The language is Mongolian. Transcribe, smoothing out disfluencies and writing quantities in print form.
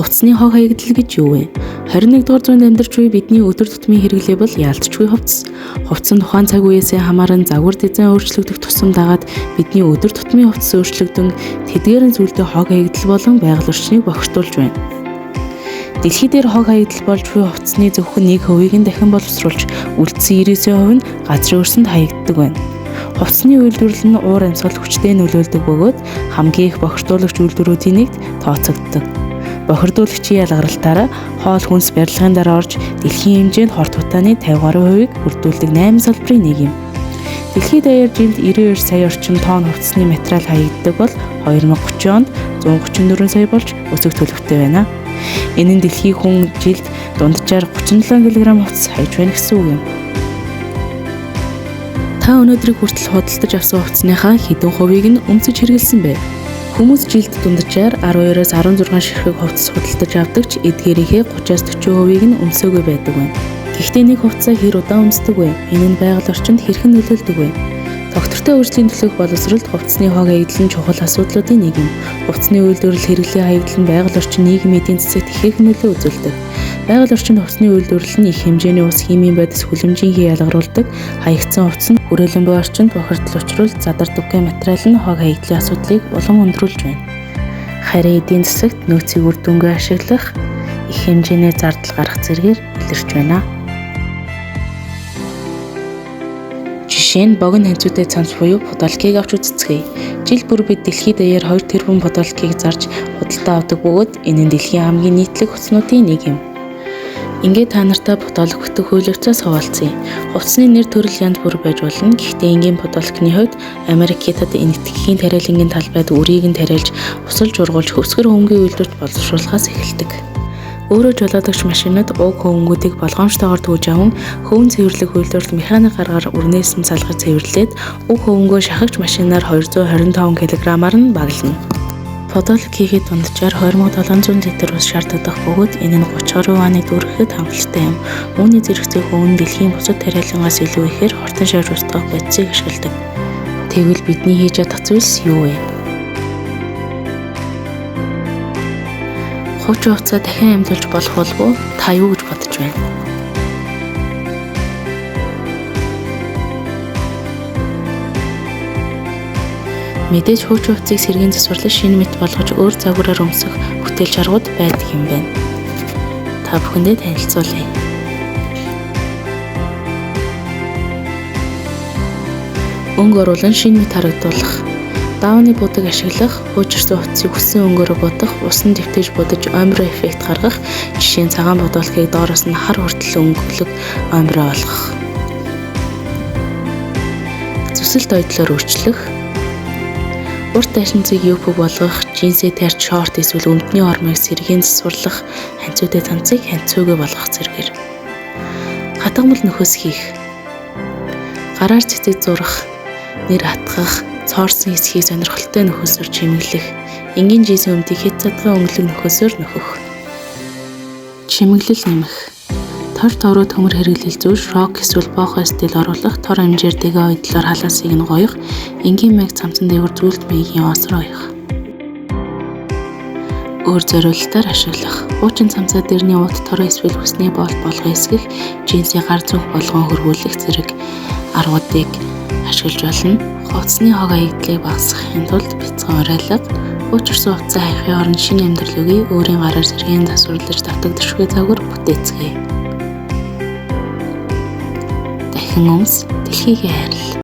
Хувцсны хог хаягдал гэж юу вэ? 21-р зуунд амьдарч буй бидний өдөр тутмын хэрэглээ бол яалтчгүй хувцас. Хувцас нь тухайн цаг үеэсээ хамааран загвар дизайн өөрчлөгдөх тусам дагаад бидний өдөр тутмын хувцас өөрчлөгдөн тэдгээр нь зүйлдээ хог хаягдал болон байгаль орчныг бохирдуулж байна. Дэлхий дээр хог хаягдал болж буй хувцсны зөвхөн 1% нь дахин боловсруулж, үлдсэн 99% нь газрын өрсөнд хаягддаг байна. Хувцсны үйлдвэрлэл нь уур амьсгал хүчтэй нөлөөлдөг бөгөөд хамгийн их бохирдуулагч үйлдвэрүүдийн нэгт тооцогддог. Бохирдуулагчийн ялгаралтаараа хоол хүнс барилгын дараа орж дэлхийн хэмжээнд хорт хутааны 50% бүрдүүлдэг 8 салбарын нэг юм. Дэлхийд даяар жилд 92 сая орчим тонн хувцсны материал хаягддаг бол 2030 онд 134 сая болж өсөх төлөвтэй байна. Энэ нь дэлхийн хүн жилд дунджаар 37 кг хувцас хайж байна гэсэн үг юм. Та өнөөдрийг хүртэл худалдаж авсан хувцсныхаа хэдэн хувийг нь өмсөж хэрэглэсэн бэ? Хүмүүс жилд дунджаар 12-оос 16 ширхэг хувцас худалдаж авдаг ч эдгээрийнхээ 30-40%-ийг нь өмсөөгүй байдаг байна. Гэхдээ нэг хувцсаа хэр удаан өмсдөг вэ? Энэ нь байгаль орчинд хэрхэн нөлөөлдөг вэ? Доктортой өөрчлөлийн төлөөх боловсролд хувцсны хог хаягдал нь чухал асуудлуудын нэг юм. Хувцсны үйлдвэрлэл хэрэглээ хаягдал нь байгаль орчин нийгмийн эдийн засагт ихээхэн нөлөө үзүүлдэг. Байгаль орчинд хувцсны үйлдвэрлэл нь их хэмжээний ус химийн бодис хүлэмжийн ялгаруулдаг. Хаягдсан хувцас нь хүрээлэн буй орчинд бохирдол учруулж задардаггүй материал нь хог хаягдлын асуудлыг улам өндрүүлж байна. Харин эдийн засагт нөөцийг үр дүнгээ ашиглах их хэмжээний зардал гарах зэргээр илэрч байна. Жишээ нь богино ханцуутай цамц буюу подолкийг авч үзцгээе. Жил бүр бид дэлхийд даяар 2 тэрбум подолкийг зарж худалдаа авдаг бөгөөд энэ нь дэлхийн хамгийн нийтлэг хувцснуудын нэг юм. Ингээд та нартай подолк бүтэх үйл явцаас хуваалцъя. Хувцсны нэр төрөл янз бүр байж болно. Гэхдээ энгийн подолкны хувьд Америк, Хятад энэтхэгийн тариалангийн талбайд үрийг нь тариалж, усалж ургуулж хөвсгөр хөнгөн үйлдвэрт боловсруулахаас эхэлдэг. Өөрөө жолоодогч машинууд уг хөвөнгүүдийг болгоомжтойгоор түүж аван хөвөн цэвэрлэх үйлдвэрт механик аргаар үрнээс нь салгаж цэвэрлээд уг хөвөнгөө шахагч машинаар 225 кг-аар нь баглана. Подолк хийхэд дунджаар 2700 литр ус шаарддаг бөгөөд энэ нь 30 гаруй дүүрэхэд хангалттай юм. Үүний зэрэгцээ хөвөн дэлхийн бусад тариалангаас илүү ихээр хортон шарж устгах бодисыг ашигладаг. Тэгвэл бидний хийж чадах зүйлс юу вэ? Хувцас хувцас дахин амьдуулж болох болов уу? Та юу гэж бодож байна? Мэдээж хувцас хувцсыг сэргийн засварлаж шинэ мэт болгож өөр загвараар өмсөх бүтээл чаргууд байдаг юм байна. Та бүхэндээ танилцуулъя. Өнгө оруулан шинэ мэт харагдуулах, даавны будаг ашиглах, хуучирсан хувцсыг хүссэн өнгөөрөө будах, усан дэвтэж будаж омбро эффект гаргах, жишээ нь цагаан бодолкыг доороос нь хар хүртэл өнгөлөг омбро болгох. Зүсэлт ойдлоор өөрчлөх, урт дайшинцыг юпо болгох, джинсээ тарьж шорт эсвэл өмдний ормыг сэргийн засварлах, ханцуутай цамцыг ханцуугүй болгох зэргээр. Хатгамал нөхөс хийх, гараар цэцэг зурах, нэр хатгах, цоорсон хэсгийг сонирхолтой нөхөсөөр чимэглэх, энгийн джинсийн өмдийг хэд задгай өнгөлөг нөхөсөөр нөхөх. Чимэглэл нэмэх, тор тороо төмөр хэрэглэлзүүж рок эсвэл бохо стил оруулах, тор хэмжээр дэгэ ойдлоор халаасыг нь гоёх, энгийн майг цамцан дээгүүр зүйлд маягийн осроо оёх. Өөр зориулалтаар ашиглах, хуучин цамцаа дэрний уут тороо эсвэл хүсний болт болгон эсгэх, джинсийн гар зүнх болгон хөрвүүлэх зэрэг аргуудыг ашиглаж болно. Хувцсны хог хаягдлыг багасгахын тулд бяцхан уриалга, хуучирсан хувцас хайхын оронд шинэ амьдрал өгье, өөрийн гараар сэргийн засварлаж давтагдшгүй загвар бүтээцгээе. Дахин өмс, дэлхийгээ хайрлал.